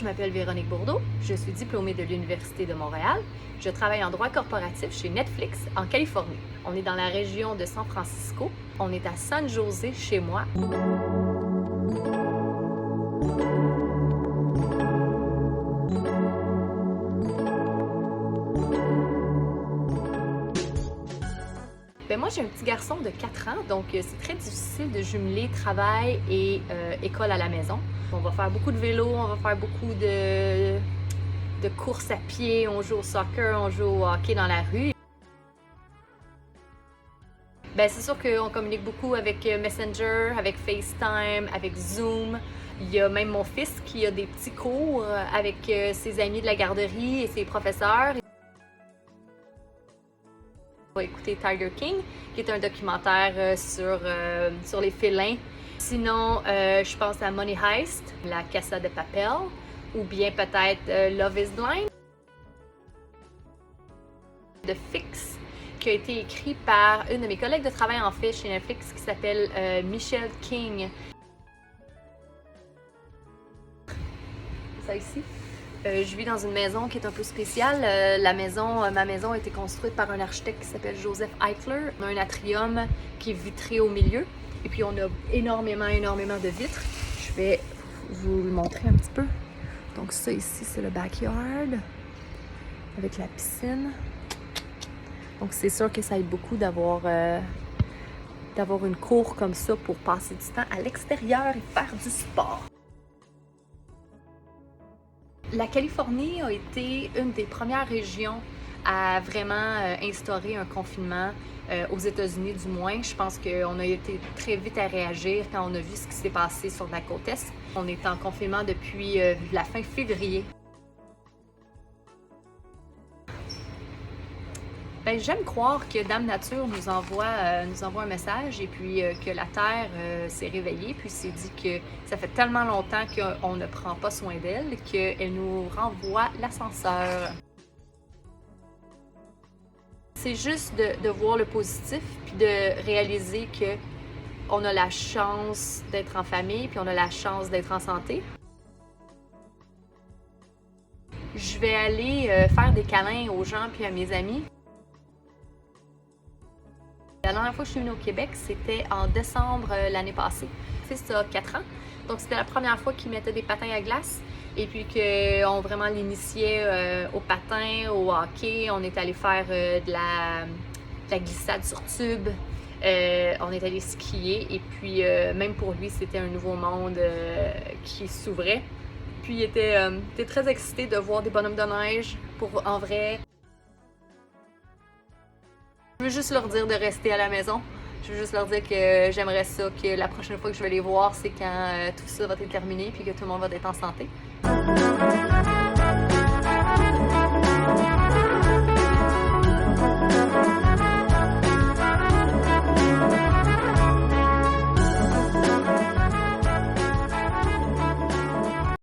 je m'appelle Véronique Bourdeau, je suis diplômée de l'Université de Montréal. Je travaille en droit corporatif chez Netflix en Californie. On est dans la région de San Francisco. On est à San José chez moi. Moi, j'ai un petit garçon de 4 ans, donc c'est très difficile de jumeler travail et école à la maison. On va faire beaucoup de vélo, on va faire beaucoup de courses à pied, on joue au soccer, on joue au hockey dans la rue. C'est sûr qu'on communique beaucoup avec Messenger, avec FaceTime, avec Zoom. Il y a même mon fils qui a des petits cours avec ses amis de la garderie et ses professeurs. On va écouter Tiger King, qui est un documentaire sur les félins. Sinon, je pense à Money Heist, La Casa de Papel, ou bien peut-être Love is Blind. The Fix, qui a été écrit par une de mes collègues de travail en fait chez Netflix qui s'appelle Michelle King. Ça ici. Je vis dans une maison qui est un peu spéciale. Ma maison a été construite par un architecte qui s'appelle Joseph Eichler. On a un atrium qui est vitré au milieu. Et puis on a énormément de vitres. Je vais vous le montrer un petit peu. Donc ça ici, c'est le backyard avec la piscine. Donc c'est sûr que ça aide beaucoup d'avoir une cour comme ça pour passer du temps à l'extérieur et faire du sport. La Californie a été une des premières régions à vraiment instaurer un confinement aux États-Unis du moins. Je pense qu'on a été très vite à réagir quand on a vu ce qui s'est passé sur la côte Est. On est en confinement depuis la fin février. J'aime croire que Dame Nature nous envoie un message et puis que la Terre s'est réveillée puis s'est dit que ça fait tellement longtemps qu'on ne prend pas soin d'elle qu'elle nous renvoie l'ascenseur. C'est juste de voir le positif puis de réaliser qu'on a la chance d'être en famille puis on a la chance d'être en santé. Je vais aller faire des câlins aux gens puis à mes amis. La dernière fois que je suis venue au Québec, c'était en décembre l'année passée. C'est ça, 4 ans. Donc c'était la première fois qu'ils mettaient des patins à glace et puis qu'on vraiment l'initiait au patin, au hockey. On est allé faire de la glissade sur tube. On est allé skier et puis même pour lui, c'était un nouveau monde qui s'ouvrait. Puis il était très excité de voir des bonhommes de neige en vrai. Je veux juste leur dire de rester à la maison. Je veux juste leur dire que j'aimerais ça, que la prochaine fois que je vais les voir, c'est quand tout ça va être terminé puis que tout le monde va être en santé.